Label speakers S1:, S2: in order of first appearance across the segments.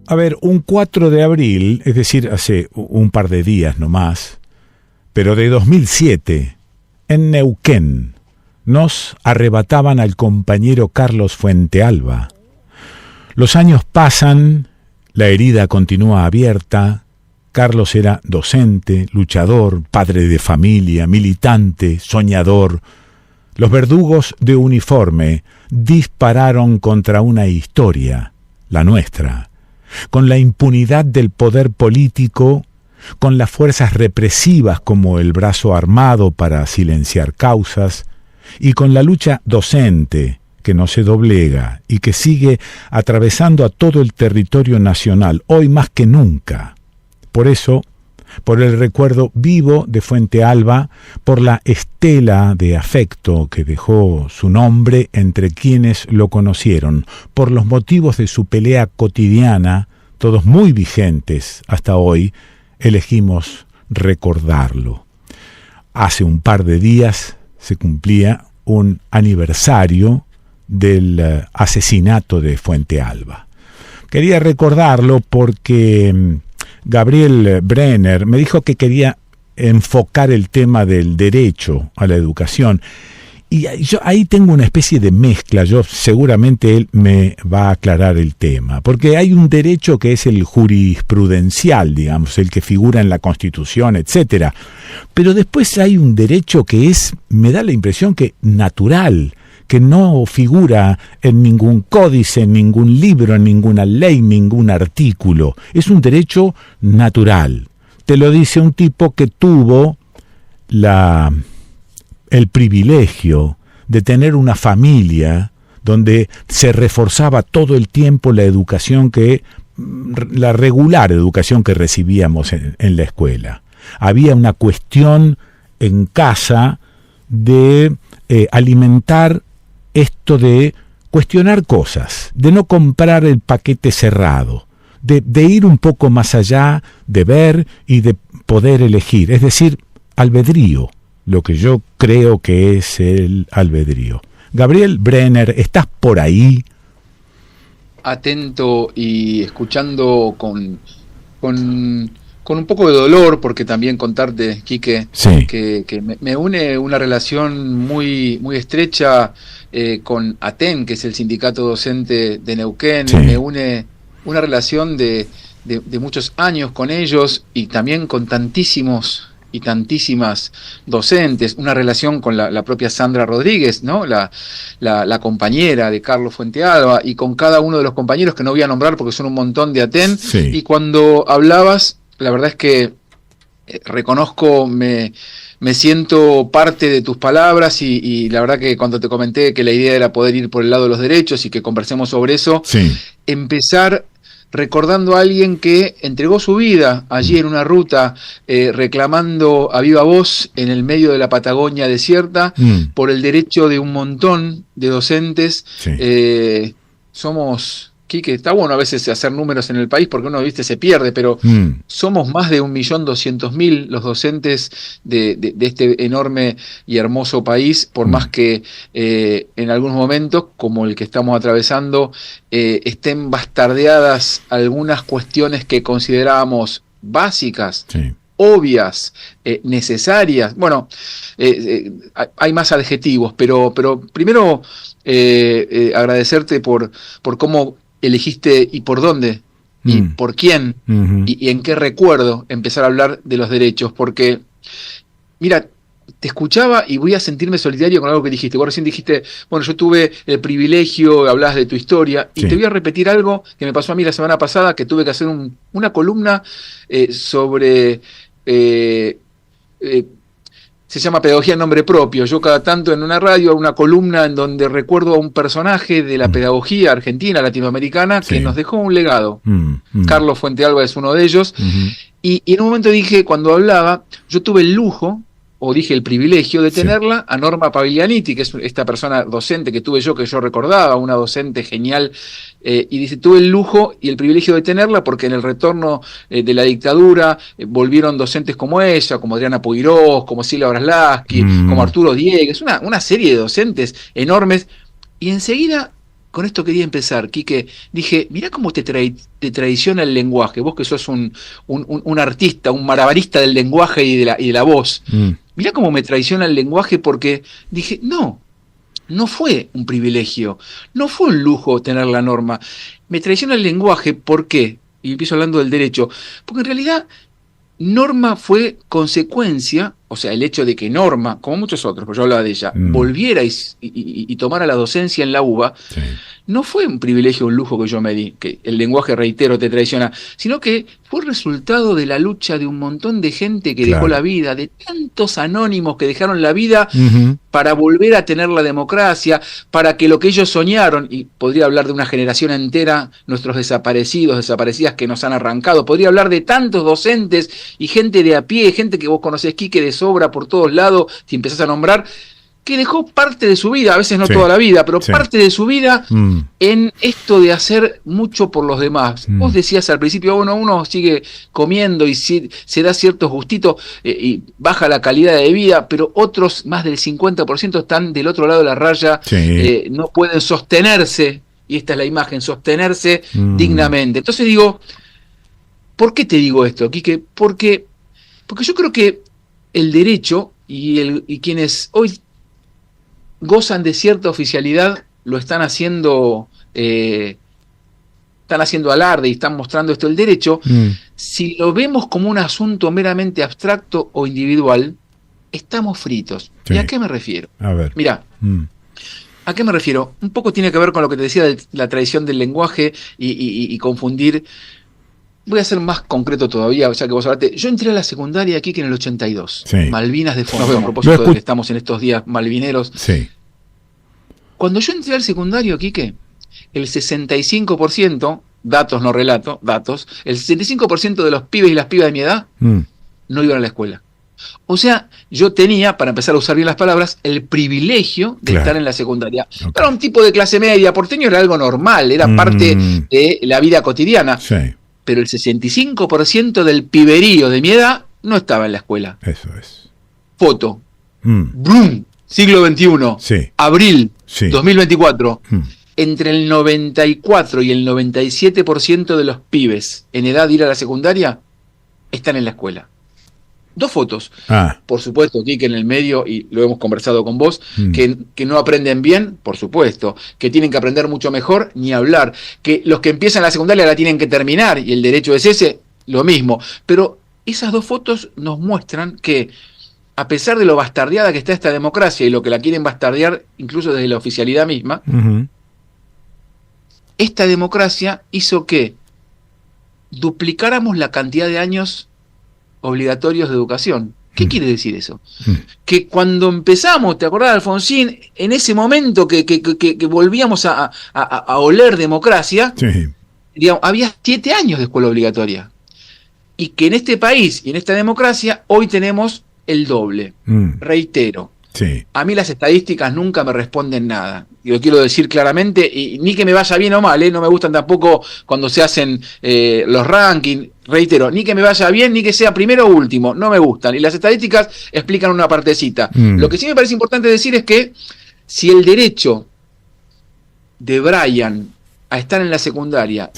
S1: A ver, un 4 de abril, es decir, hace un par de días nomás, pero de 2007, en Neuquén, nos arrebataban al compañero Carlos Fuentealba. Los años pasan, la herida continúa abierta. Carlos era docente, luchador, padre de familia, militante, soñador. Los verdugos de uniforme dispararon contra una historia, la nuestra, con la impunidad del poder político, con las fuerzas represivas como el brazo armado para silenciar causas, y con la lucha docente que no se doblega y que sigue atravesando a todo el territorio nacional, hoy más que nunca. Por eso, por el recuerdo vivo de Fuentealba, por la estela de afecto que dejó su nombre entre quienes lo conocieron, por los motivos de su pelea cotidiana, todos muy vigentes hasta hoy, elegimos recordarlo. Hace un par de días se cumplía un aniversario del asesinato de Fuentealba. Quería recordarlo porque Gabriel Brenner me dijo que quería enfocar el tema del derecho a la educación. Y yo ahí tengo una especie de mezcla. Seguramente él me va a aclarar el tema. Porque hay un derecho que es el jurisprudencial, digamos, el que figura en la Constitución, etcétera. Pero después hay un derecho que es, me da la impresión que natural, que no figura en ningún códice, en ningún libro, en ninguna ley, ningún artículo. Es un derecho natural. Te lo dice un tipo que tuvo el privilegio de tener una familia donde se reforzaba todo el tiempo la regular educación que recibíamos en la escuela. Había una cuestión en casa de alimentar esto de cuestionar cosas, de no comprar el paquete cerrado, de ir un poco más allá, de ver y de poder elegir, es decir, albedrío, lo que yo creo que es el albedrío. Gabriel Brenner, ¿estás por ahí?
S2: Atento y escuchando con un poco de dolor, porque también contarte, Quique,
S1: sí,
S2: que me une una relación muy, muy estrecha con ATEN, que es el sindicato docente de Neuquén.
S1: sí.
S2: Me une una relación de muchos años con ellos y también con tantísimos y tantísimas docentes, una relación con la propia Sandra Rodríguez, ¿no? La compañera de Carlos Fuentealba, y con cada uno de los compañeros que no voy a nombrar porque son un montón de ATEN.
S1: Sí.
S2: Y cuando hablabas, la verdad es que reconozco, me siento parte de tus palabras y la verdad que cuando te comenté que la idea era poder ir por el lado de los derechos y que conversemos sobre eso,
S1: Sí.
S2: empezar recordando a alguien que entregó su vida allí en una ruta, reclamando a viva voz en el medio de la Patagonia desierta por el derecho de un montón de docentes.
S1: Sí.
S2: Somos, Quique, está bueno a veces hacer números en el país porque uno, viste, se pierde, pero somos más de 1.200.000 los docentes de este enorme y hermoso país, por más que en algunos momentos, como el que estamos atravesando, estén bastardeadas algunas cuestiones que considerábamos básicas,
S1: Sí.
S2: obvias, necesarias. Bueno, hay más adjetivos, pero primero agradecerte por cómo elegiste y por dónde y por quién y en qué recuerdo empezar a hablar de los derechos, porque mira, te escuchaba y voy a sentirme solidario con algo que dijiste. Vos recién dijiste, bueno, yo tuve el privilegio, hablabas de tu historia, y
S1: Sí.
S2: te voy a repetir algo que me pasó a mí la semana pasada, que tuve que hacer una columna sobre se llama Pedagogía en Nombre Propio. Yo cada tanto en una radio hago una columna en donde recuerdo a un personaje de la pedagogía argentina, latinoamericana, que
S1: Sí.
S2: nos dejó un legado. Carlos Fuentealba es uno de ellos. Y en un momento dije, cuando hablaba, yo tuve el lujo, o dije el privilegio de tenerla a Norma Paviglianiti, que es esta persona docente que tuve yo, que yo recordaba, una docente genial, y dice, tuve el lujo y el privilegio de tenerla porque en el retorno de la dictadura volvieron docentes como ella, como Adriana Poirós, como Silvia Braslaski, como Arturo Diegues, una serie de docentes enormes, y enseguida... Con esto quería empezar, Quique. Dije, mirá cómo te traiciona el lenguaje. Vos que sos un artista, un malabarista del lenguaje y de la voz. Mirá cómo me traiciona el lenguaje porque dije, no fue un privilegio, no fue un lujo tener la norma. Me traiciona el lenguaje, ¿por qué? Y empiezo hablando del derecho. Porque en realidad Norma fue consecuencia, o sea, el hecho de que Norma, como muchos otros, pero yo hablaba de ella, volviera y tomara la docencia en la UBA, no fue un privilegio, un lujo que yo me di, que el lenguaje, reitero, te traiciona, sino que fue resultado de la lucha de un montón de gente que dejó la vida, de tantos anónimos que dejaron la vida para volver a tener la democracia, para que lo que ellos soñaron, y podría hablar de una generación entera, nuestros desaparecidos, desaparecidas que nos han arrancado, podría hablar de tantos docentes y gente de a pie, gente que vos conocés, Quique, de sobra por todos lados, si empezás a nombrar, que dejó parte de su vida, a veces no toda la vida, pero parte de su vida en esto de hacer mucho por los demás. Vos decías al principio, uno sigue comiendo y se da ciertos gustitos y baja la calidad de vida, pero otros, más del 50%, están del otro lado de la raya, no pueden sostenerse, y esta es la imagen, sostenerse dignamente. Entonces digo, ¿por qué te digo esto, Quique? Porque yo creo que el derecho y quienes hoy gozan de cierta oficialidad lo están haciendo alarde y están mostrando esto. El derecho, si lo vemos como un asunto meramente abstracto o individual, estamos fritos. ¿Y a qué me refiero? A ver. Mirá, ¿a qué me refiero? Un poco tiene que ver con lo que te decía de la tradición del lenguaje y confundir. Voy a ser más concreto todavía, ya que vos hablaste. Yo entré a la secundaria aquí que en el 82. Malvinas de fondo, a propósito de que estamos en estos días malvineros. Cuando yo entré al secundario, Quique, el 65%, datos no relato, datos, el 65% de los pibes y las pibas de mi edad no iban a la escuela. O sea, yo tenía, para empezar a usar bien las palabras, el privilegio de estar en la secundaria. Para un tipo de clase media porteño era algo normal, era parte de la vida cotidiana. Pero el 65% del piberío de mi edad no estaba en la escuela. Eso es. Foto. Brum, siglo XXI. Abril 2024. Entre el 94 y el 97% de los pibes en edad de ir a la secundaria están en la escuela. 2 fotos. Por supuesto, Quique, en el medio, y lo hemos conversado con vos, que no aprenden bien, por supuesto, que tienen que aprender mucho mejor, ni hablar, que los que empiezan la secundaria la tienen que terminar, y el derecho es ese, lo mismo. Pero esas 2 fotos nos muestran que, a pesar de lo bastardeada que está esta democracia, y lo que la quieren bastardear incluso desde la oficialidad misma, esta democracia hizo que duplicáramos la cantidad de años obligatorios de educación. ¿Qué quiere decir eso? Que cuando empezamos, ¿te acordás, Alfonsín? En ese momento que volvíamos a oler democracia, digamos, había 7 años de escuela obligatoria. Y que en este país y en esta democracia hoy tenemos el doble. Reitero. A mí las estadísticas nunca me responden nada. Y lo quiero decir claramente, y ni que me vaya bien o mal, no me gustan tampoco cuando se hacen los rankings, reitero, ni que me vaya bien, ni que sea primero o último, no me gustan. Y las estadísticas explican una partecita. Lo que sí me parece importante decir es que si el derecho de Brian a estar en la secundaria,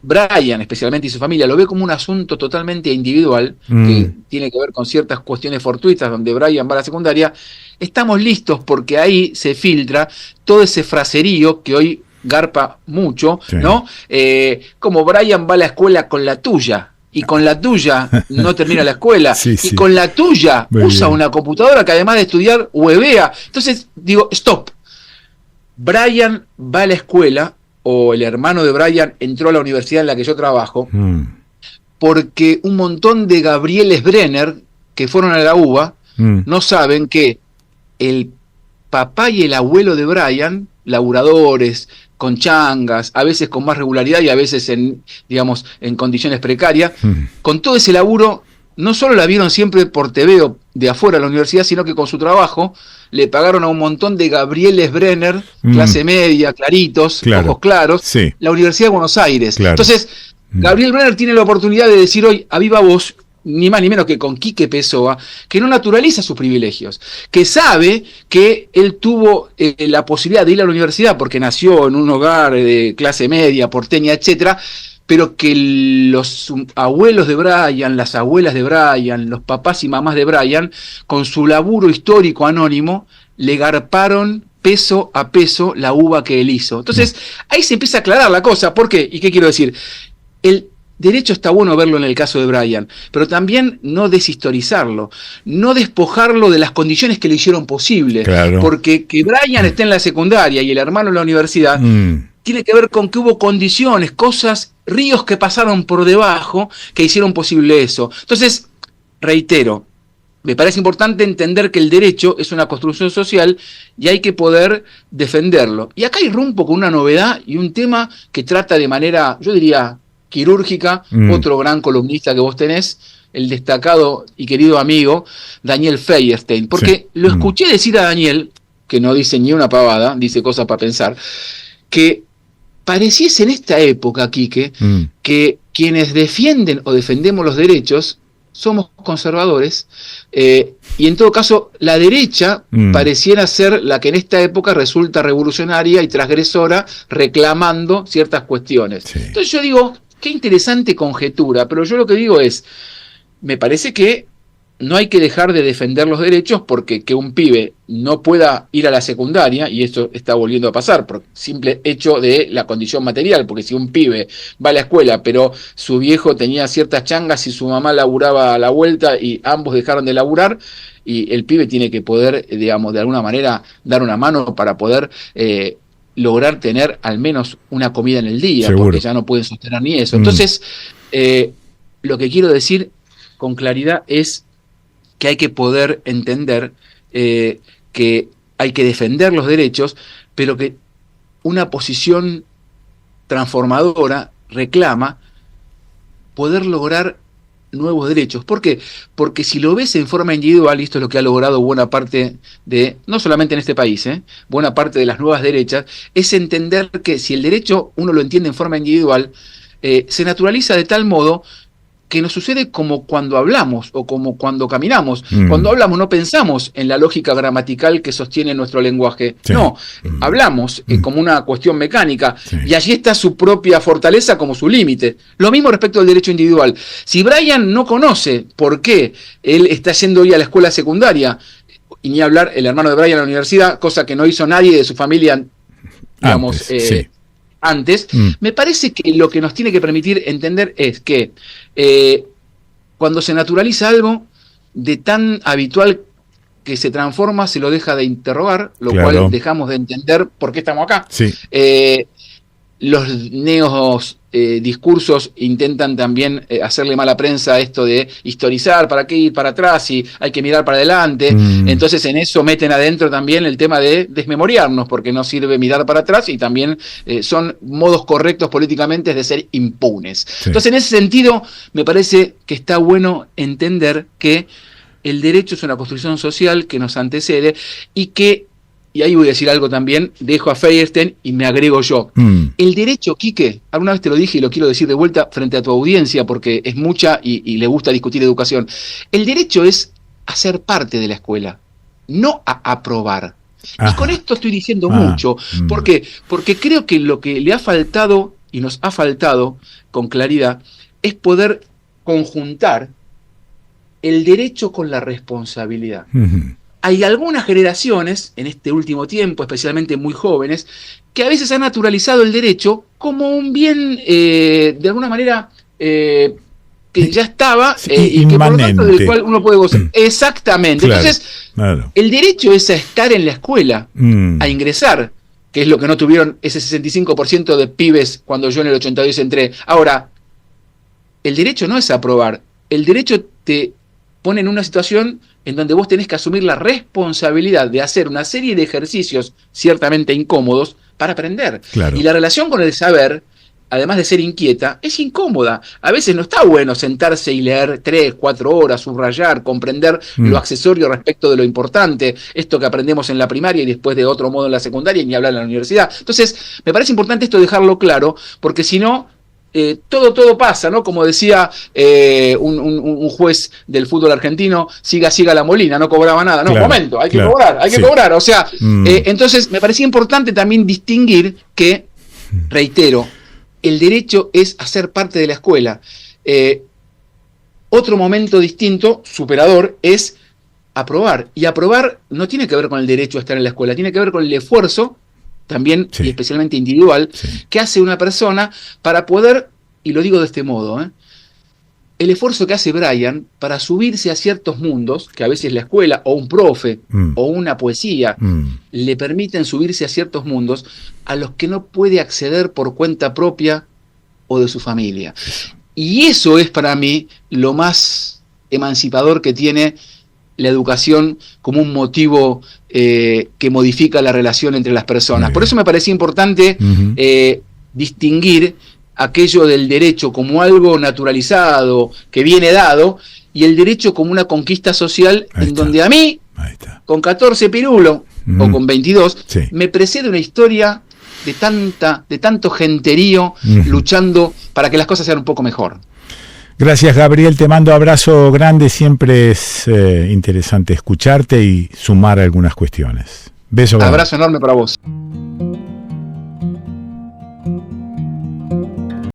S2: Brian especialmente y su familia lo ve como un asunto totalmente individual, que tiene que ver con ciertas cuestiones fortuitas donde Brian va a la secundaria, estamos listos porque ahí se filtra todo ese fraserío que hoy garpa mucho, ¿no? Como Brian va a la escuela con la tuya, y con la tuya no termina la escuela, y con la tuya usa una computadora que además de estudiar huevea. Entonces digo, stop. Brian va a la escuela, o el hermano de Brian entró a la universidad en la que yo trabajo, porque un montón de Gabrieles Brenner que fueron a la UBA no saben que el papá y el abuelo de Brian, laburadores, con changas, a veces con más regularidad y a veces en condiciones precarias, con todo ese laburo, no solo la vieron siempre por TV de afuera de la universidad, sino que con su trabajo le pagaron a un montón de Gabrieles Brenner, clase media, claritos, ojos claros, la Universidad de Buenos Aires. Entonces, Gabriel Brenner tiene la oportunidad de decir hoy, a viva voz, ni más ni menos que con Quique Pessoa, que no naturaliza sus privilegios, que sabe que él tuvo la posibilidad de ir a la universidad porque nació en un hogar de clase media, porteña, etcétera, pero que los abuelos de Brian, las abuelas de Brian, los papás y mamás de Brian, con su laburo histórico anónimo, le garparon peso a peso la uva que él hizo. Entonces, ahí se empieza a aclarar la cosa. ¿Por qué? ¿Y qué quiero decir? El derecho está bueno verlo en el caso de Brian, pero también no deshistorizarlo, no despojarlo de las condiciones que le hicieron posible. Porque que Brian esté en la secundaria y el hermano en la universidad, tiene que ver con que hubo condiciones, cosas, ríos que pasaron por debajo que hicieron posible eso. Entonces, reitero, me parece importante entender que el derecho es una construcción social y hay que poder defenderlo. Y acá irrumpo con una novedad y un tema que trata de manera, yo diría, quirúrgica, otro gran columnista que vos tenés, el destacado y querido amigo Daniel Feierstein, porque lo escuché decir a Daniel, que no dice ni una pavada, dice cosas para pensar, que pareciese en esta época, Quique, que quienes defienden o defendemos los derechos somos conservadores, y en todo caso la derecha pareciera ser la que en esta época resulta revolucionaria y transgresora, reclamando ciertas cuestiones. Entonces yo digo, qué interesante conjetura, pero yo lo que digo es, me parece que no hay que dejar de defender los derechos porque que un pibe no pueda ir a la secundaria, y esto está volviendo a pasar por simple hecho de la condición material, porque si un pibe va a la escuela pero su viejo tenía ciertas changas y su mamá laburaba a la vuelta y ambos dejaron de laburar, y el pibe tiene que poder, digamos, de alguna manera dar una mano para poder lograr tener al menos una comida en el día, porque ya no pueden sostener ni eso. Entonces, lo que quiero decir con claridad es que hay que poder entender que hay que defender los derechos, pero que una posición transformadora reclama poder lograr nuevos derechos. ¿Por qué? Porque si lo ves en forma individual, y esto es lo que ha logrado buena parte de, no solamente en este país, buena parte de las nuevas derechas, es entender que si el derecho uno lo entiende en forma individual, se naturaliza de tal modo que nos sucede como cuando hablamos o como cuando caminamos. Cuando hablamos no pensamos en la lógica gramatical que sostiene nuestro lenguaje. No, hablamos como una cuestión mecánica, y allí está su propia fortaleza como su límite. Lo mismo respecto al derecho individual. Si Brian no conoce por qué él está yendo hoy a la escuela secundaria, y ni hablar el hermano de Brian a la universidad, cosa que no hizo nadie de su familia, digamos, antes, me parece que lo que nos tiene que permitir entender es que cuando se naturaliza algo de tan habitual que se transforma, se lo deja de interrogar, lo cual dejamos de entender por qué estamos acá. Los neos discursos intentan también hacerle mala prensa a esto de historizar, para qué ir para atrás y hay que mirar para adelante. Entonces en eso meten adentro también el tema de desmemoriarnos, porque no sirve mirar para atrás y también son modos correctos políticamente de ser impunes. Entonces en ese sentido me parece que está bueno entender que el derecho es una construcción social que nos antecede y que, y ahí voy a decir algo también, dejo a Feierstein y me agrego yo. El derecho, Quique, alguna vez te lo dije y lo quiero decir de vuelta frente a tu audiencia porque es mucha y le gusta discutir educación. El derecho es a ser parte de la escuela, no a aprobar. Y con esto estoy diciendo mucho. ¿Por qué? Porque creo que lo que le ha faltado y nos ha faltado con claridad es poder conjuntar el derecho con la responsabilidad. Hay algunas generaciones, en este último tiempo, especialmente muy jóvenes, que a veces han naturalizado el derecho como un bien, de alguna manera, que ya estaba, y que por lo tanto del cual uno puede gozar. Exactamente. Entonces, el derecho es a estar en la escuela, a ingresar, que es lo que no tuvieron ese 65% de pibes cuando yo en el 82 entré. Ahora, el derecho no es a aprobar, el derecho te pone en una situación en donde vos tenés que asumir la responsabilidad de hacer una serie de ejercicios ciertamente incómodos para aprender. Y la relación con el saber, además de ser inquieta, es incómoda. A veces no está bueno sentarse y leer 3, 4 horas, subrayar, comprender lo accesorio respecto de lo importante, esto que aprendemos en la primaria y después de otro modo en la secundaria y ni hablar en la universidad. Entonces, me parece importante esto dejarlo claro, porque si no, todo pasa, ¿no? Como decía un juez del fútbol argentino, siga la Molina, no cobraba nada. No, claro, momento, hay que cobrar. O sea, entonces me parecía importante también distinguir que, reitero, el derecho es a ser parte de la escuela. Otro momento distinto, superador, es aprobar. Y aprobar no tiene que ver con el derecho a estar en la escuela, tiene que ver con el esfuerzo, también y especialmente individual, que hace una persona para poder, y lo digo de este modo, el esfuerzo que hace Brian para subirse a ciertos mundos, que a veces la escuela o un profe o una poesía le permiten subirse a ciertos mundos a los que no puede acceder por cuenta propia o de su familia. Y eso es para mí lo más emancipador que tiene la educación como un motivo que modifica la relación entre las personas. Por eso me parecía importante distinguir aquello del derecho como algo naturalizado, que viene dado, y el derecho como una conquista social donde a mí, con 14 pirulo o con 22, me precede una historia de tanto genterío luchando para que las cosas sean un poco mejor.
S1: Gracias, Gabriel, te mando abrazo grande, siempre es interesante escucharte y sumar algunas cuestiones. Beso grande.
S2: Abrazo enorme para vos.